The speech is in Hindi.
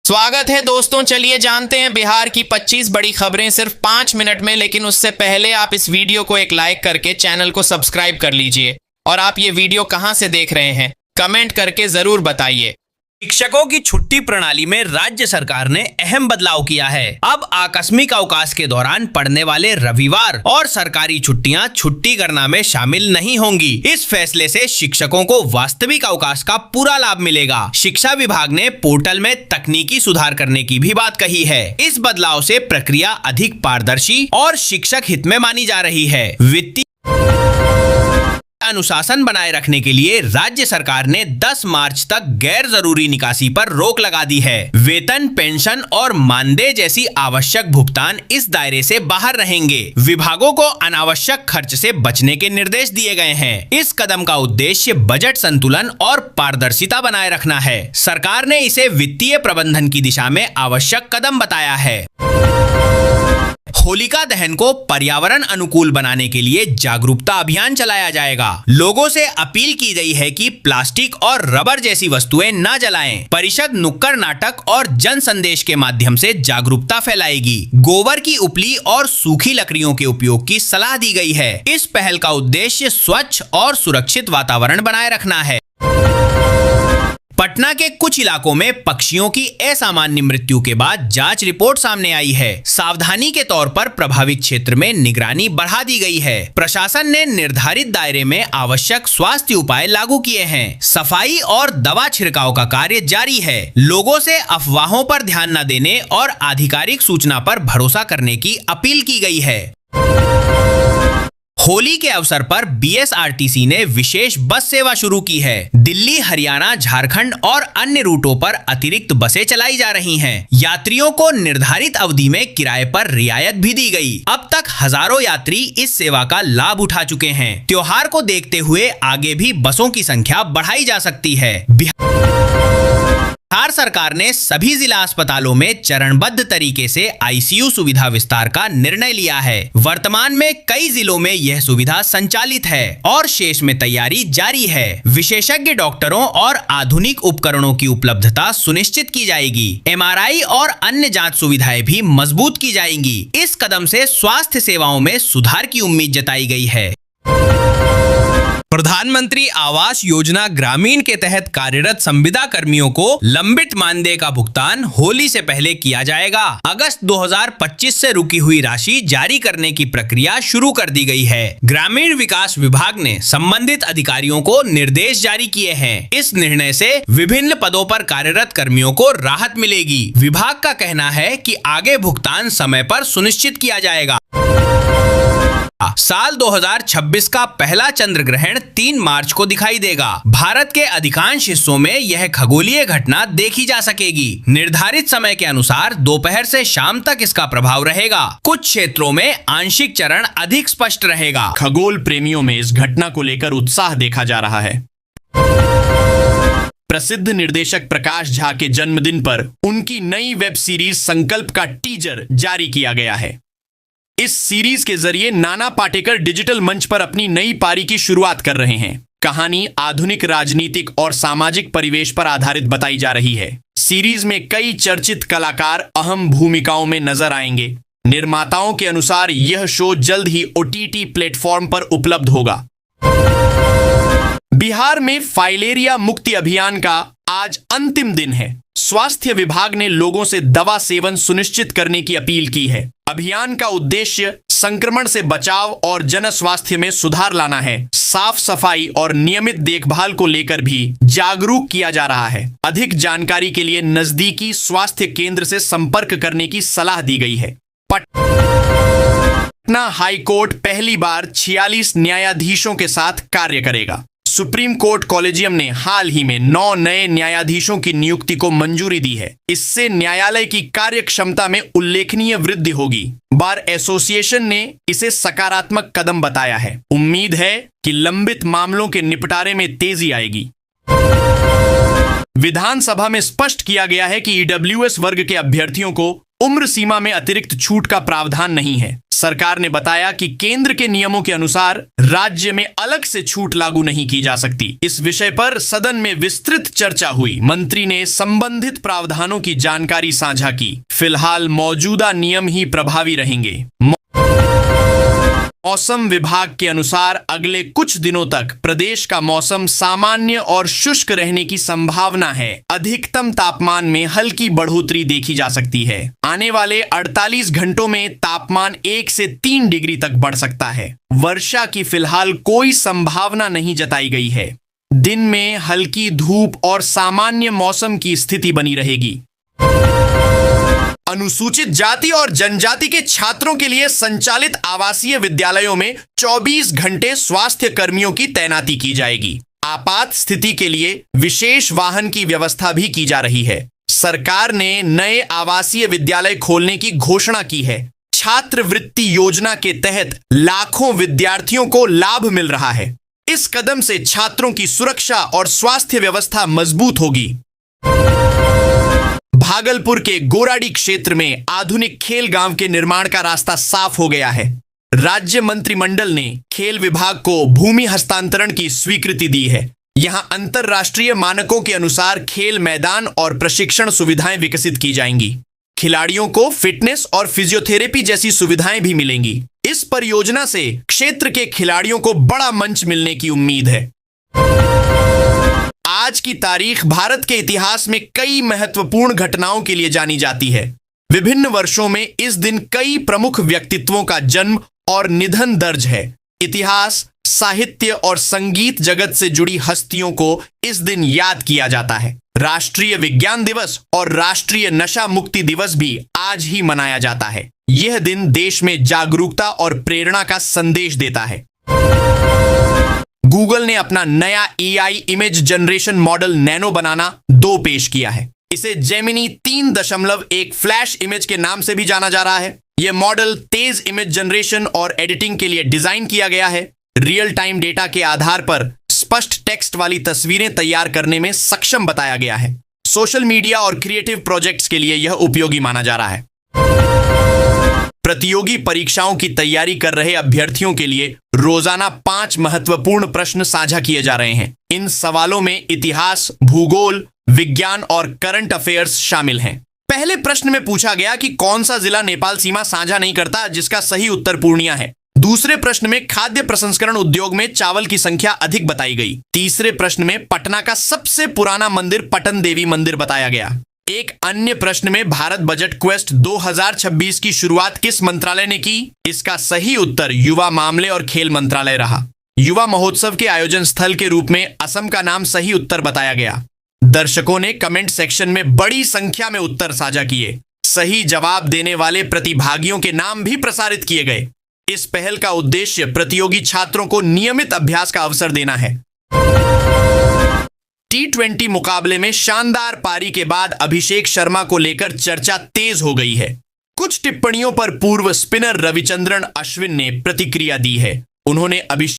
स्वागत है दोस्तों। चलिए जानते हैं बिहार की 25 बड़ी खबरें सिर्फ 5 मिनट में। लेकिन उससे पहले आप इस वीडियो को एक लाइक करके चैनल को सब्सक्राइब कर लीजिए। और आप ये वीडियो कहां से देख रहे हैं कमेंट करके जरूर बताइए। शिक्षकों की छुट्टी प्रणाली में राज्य सरकार ने अहम बदलाव किया है। अब आकस्मिक अवकाश के दौरान पड़ने वाले रविवार और सरकारी छुट्टियां छुट्टी गणना में शामिल नहीं होंगी। इस फैसले से शिक्षकों को वास्तविक अवकाश का पूरा लाभ मिलेगा। शिक्षा विभाग ने पोर्टल में तकनीकी सुधार करने की भी बात कही है। इस बदलाव से प्रक्रिया अधिक पारदर्शी और शिक्षक हित में मानी जा रही है। वित्तीय अनुशासन बनाए रखने के लिए राज्य सरकार ने 10 मार्च तक गैर जरूरी निकासी पर रोक लगा दी है। वेतन, पेंशन और मानदेय जैसी आवश्यक भुगतान इस दायरे से बाहर रहेंगे। विभागों को अनावश्यक खर्च से बचने के निर्देश दिए गए हैं। इस कदम का उद्देश्य बजट संतुलन और पारदर्शिता बनाए रखना है। सरकार ने इसे वित्तीय प्रबंधन की दिशा में आवश्यक कदम बताया है। होलिका दहन को पर्यावरण अनुकूल बनाने के लिए जागरूकता अभियान चलाया जाएगा। लोगों से अपील की गई है कि प्लास्टिक और रबर जैसी वस्तुएं न जलाएं। परिषद नुक्कड़ नाटक और जन संदेश के माध्यम से जागरूकता फैलाएगी। गोबर की उपली और सूखी लकड़ियों के उपयोग की सलाह दी गई है। इस पहल का उद्देश्य स्वच्छ और सुरक्षित वातावरण बनाए रखना है। पटना के कुछ इलाकों में पक्षियों की असामान्य मृत्यु के बाद जांच रिपोर्ट सामने आई है। सावधानी के तौर पर प्रभावित क्षेत्र में निगरानी बढ़ा दी गई है। प्रशासन ने निर्धारित दायरे में आवश्यक स्वास्थ्य उपाय लागू किए हैं। सफाई और दवा छिड़काव का कार्य जारी है। लोगों से अफवाहों पर ध्यान न देने और आधिकारिक सूचना पर भरोसा करने की अपील की गई है। होली के अवसर पर बीएसआरटीसी ने विशेष बस सेवा शुरू की है। दिल्ली, हरियाणा, झारखंड और अन्य रूटों पर अतिरिक्त बसें चलाई जा रही हैं। यात्रियों को निर्धारित अवधि में किराए पर रियायत भी दी गई। अब तक हजारों यात्री इस सेवा का लाभ उठा चुके हैं। त्योहार को देखते हुए आगे भी बसों की संख्या बढ़ाई जा सकती है। बिहार सरकार ने सभी जिला अस्पतालों में चरणबद्ध तरीके से आईसीयू सुविधा विस्तार का निर्णय लिया है। वर्तमान में कई जिलों में यह सुविधा संचालित है और शेष में तैयारी जारी है। विशेषज्ञ डॉक्टरों और आधुनिक उपकरणों की उपलब्धता सुनिश्चित की जाएगी। एमआरआई और अन्य जांच सुविधाएं भी मजबूत की जाएंगी। इस कदम से स्वास्थ्य सेवाओं में सुधार की उम्मीद जताई गई है। प्रधानमंत्री आवास योजना ग्रामीण के तहत कार्यरत संविदा कर्मियों को लंबित मानदेय का भुगतान होली से पहले किया जाएगा। अगस्त 2025 से रुकी हुई राशि जारी करने की प्रक्रिया शुरू कर दी गई है। ग्रामीण विकास विभाग ने संबंधित अधिकारियों को निर्देश जारी किए हैं। इस निर्णय से विभिन्न पदों पर कार्यरत कर्मियों को राहत मिलेगी। विभाग का कहना है कि आगे भुगतान समय पर सुनिश्चित किया जाएगा। साल 2026 का पहला चंद्र ग्रहण 3 मार्च को दिखाई देगा। भारत के अधिकांश हिस्सों में यह खगोलीय घटना देखी जा सकेगी। निर्धारित समय के अनुसार दोपहर से शाम तक इसका प्रभाव रहेगा। कुछ क्षेत्रों में आंशिक चरण अधिक स्पष्ट रहेगा। खगोल प्रेमियों में इस घटना को लेकर उत्साह देखा जा रहा है। प्रसिद्ध निर्देशक प्रकाश झा के जन्मदिन पर उनकी नई वेब सीरीज संकल्प का टीजर जारी किया गया है। इस सीरीज के जरिए नाना पाटेकर डिजिटल मंच पर अपनी नई पारी की शुरुआत कर रहे हैं। कहानी आधुनिक राजनीतिक और सामाजिक परिवेश पर आधारित बताई जा रही है। सीरीज में कई चर्चित कलाकार अहम भूमिकाओं में नजर आएंगे। निर्माताओं के अनुसार यह शो जल्द ही ओटीटी प्लेटफॉर्म पर उपलब्ध होगा। बिहार में फाइलेरिया मुक्ति अभियान का आज अंतिम दिन है। स्वास्थ्य विभाग ने लोगों से दवा सेवन सुनिश्चित करने की अपील की है। अभियान का उद्देश्य संक्रमण से बचाव और जन स्वास्थ्य में सुधार लाना है। साफ सफाई और नियमित देखभाल को लेकर भी जागरूक किया जा रहा है। अधिक जानकारी के लिए नजदीकी स्वास्थ्य केंद्र से संपर्क करने की सलाह दी गई है। पटना हाई कोर्ट पहली बार 46 न्यायाधीशों के साथ कार्य करेगा। सुप्रीम कोर्ट कॉलेजियम ने हाल ही में 9 नए न्यायाधीशों की नियुक्ति को मंजूरी दी है। इससे न्यायालय की कार्य क्षमता में उल्लेखनीय वृद्धि होगी। बार एसोसिएशन ने इसे सकारात्मक कदम बताया है। उम्मीद है कि लंबित मामलों के निपटारे में तेजी आएगी। विधानसभा में स्पष्ट किया गया है कि ईडब्ल्यूएस वर्ग के अभ्यर्थियों को उम्र सीमा में अतिरिक्त छूट का प्रावधान नहीं है। सरकार ने बताया कि केंद्र के नियमों के अनुसार राज्य में अलग से छूट लागू नहीं की जा सकती। इस विषय पर सदन में विस्तृत चर्चा हुई। मंत्री ने संबंधित प्रावधानों की जानकारी साझा की। फिलहाल मौजूदा नियम ही प्रभावी रहेंगे। मौसम विभाग के अनुसार अगले कुछ दिनों तक प्रदेश का मौसम सामान्य और शुष्क रहने की संभावना है। अधिकतम तापमान में हल्की बढ़ोतरी देखी जा सकती है। आने वाले 48 घंटों में तापमान 1 से 3 डिग्री तक बढ़ सकता है। वर्षा की फिलहाल कोई संभावना नहीं जताई गई है। दिन में हल्की धूप और सामान्य मौसम की स्थिति बनी रहेगी। अनुसूचित जाति और जनजाति के छात्रों के लिए संचालित आवासीय विद्यालयों में 24 घंटे स्वास्थ्य कर्मियों की तैनाती की जाएगी। आपात स्थिति के लिए विशेष वाहन की व्यवस्था भी की जा रही है। सरकार ने नए आवासीय विद्यालय खोलने की घोषणा की है। छात्रवृत्ति योजना के तहत लाखों विद्यार्थियों को लाभ मिल रहा है। इस कदम से छात्रों की सुरक्षा और स्वास्थ्य व्यवस्था मजबूत होगी। भागलपुर के गोराडी क्षेत्र में आधुनिक खेल गांव के निर्माण का रास्ता साफ हो गया है। राज्य मंत्रिमंडल ने खेल विभाग को भूमि हस्तांतरण की स्वीकृति दी है। यहां अंतरराष्ट्रीय मानकों के अनुसार खेल मैदान और प्रशिक्षण सुविधाएं विकसित की जाएंगी। खिलाड़ियों को फिटनेस और फिजियोथेरेपी जैसी सुविधाएं भी मिलेंगी। इस परियोजना से क्षेत्र के खिलाड़ियों को बड़ा मंच मिलने की उम्मीद है। आज की तारीख भारत के इतिहास में कई महत्वपूर्ण घटनाओं के लिए जानी जाती है। विभिन्न वर्षों में इस दिन कई प्रमुख व्यक्तित्वों का जन्म और निधन दर्ज है। इतिहास, साहित्य और संगीत जगत से जुड़ी हस्तियों को इस दिन याद किया जाता है। राष्ट्रीय विज्ञान दिवस और राष्ट्रीय नशा मुक्ति दिवस भी आज ही मनाया जाता है। यह दिन देश में जागरूकता और प्रेरणा का संदेश देता है। गूगल ने अपना नया AI image generation model Nano Banana 2 पेश किया है। इसे जेमिनी 3.1 फ्लैश इमेज के नाम से भी जाना जा रहा है। यह मॉडल तेज इमेज जनरेशन और एडिटिंग के लिए डिजाइन किया गया है। रियल टाइम डेटा के आधार पर स्पष्ट टेक्स्ट वाली तस्वीरें तैयार करने में सक्षम बताया गया है। सोशल मीडिया और क्रिएटिव प्रोजेक्ट्स के लिए यह उपयोगी माना जा रहा है। प्रतियोगी परीक्षाओं की तैयारी कर रहे अभ्यर्थियों के लिए रोजाना 5 महत्वपूर्ण प्रश्न साझा किए जा रहे हैं। इन सवालों में इतिहास, भूगोल, विज्ञान और करंट अफेयर्स शामिल हैं। पहले प्रश्न में पूछा गया कि कौन सा जिला नेपाल सीमा साझा नहीं करता, जिसका सही उत्तर पूर्णिया है। दूसरे प्रश्न में खाद्य प्रसंस्करण उद्योग में चावल की संख्या अधिक बताई गई। तीसरे प्रश्न में पटना का सबसे पुराना मंदिर पटन देवी मंदिर बताया गया। एक अन्य प्रश्न में भारत बजट क्वेस्ट 2026 की शुरुआत किस मंत्रालय ने की? इसका सही उत्तर युवा मामले और खेल मंत्रालय रहा। युवा महोत्सव के आयोजन स्थल के रूप में असम का नाम सही उत्तर बताया गया। दर्शकों ने कमेंट सेक्शन में बड़ी संख्या में उत्तर साझा किए। सही जवाब देने वाले प्रतिभागियों के नाम भी प्रसारित किए गए। इस पहल का उद्देश्य प्रतियोगी छात्रों को नियमित अभ्यास का अवसर देना है। T20 मुकाबले में शानदार पारी के बाद अभिषेक शर्मा को लेकर चर्चा तेज हो गई है। कुछ टिप्पणियों पर पूर्व स्पिनर रविचंद्रन अश्विन ने प्रतिक्रिया दी है। उन्होंने अभिषेक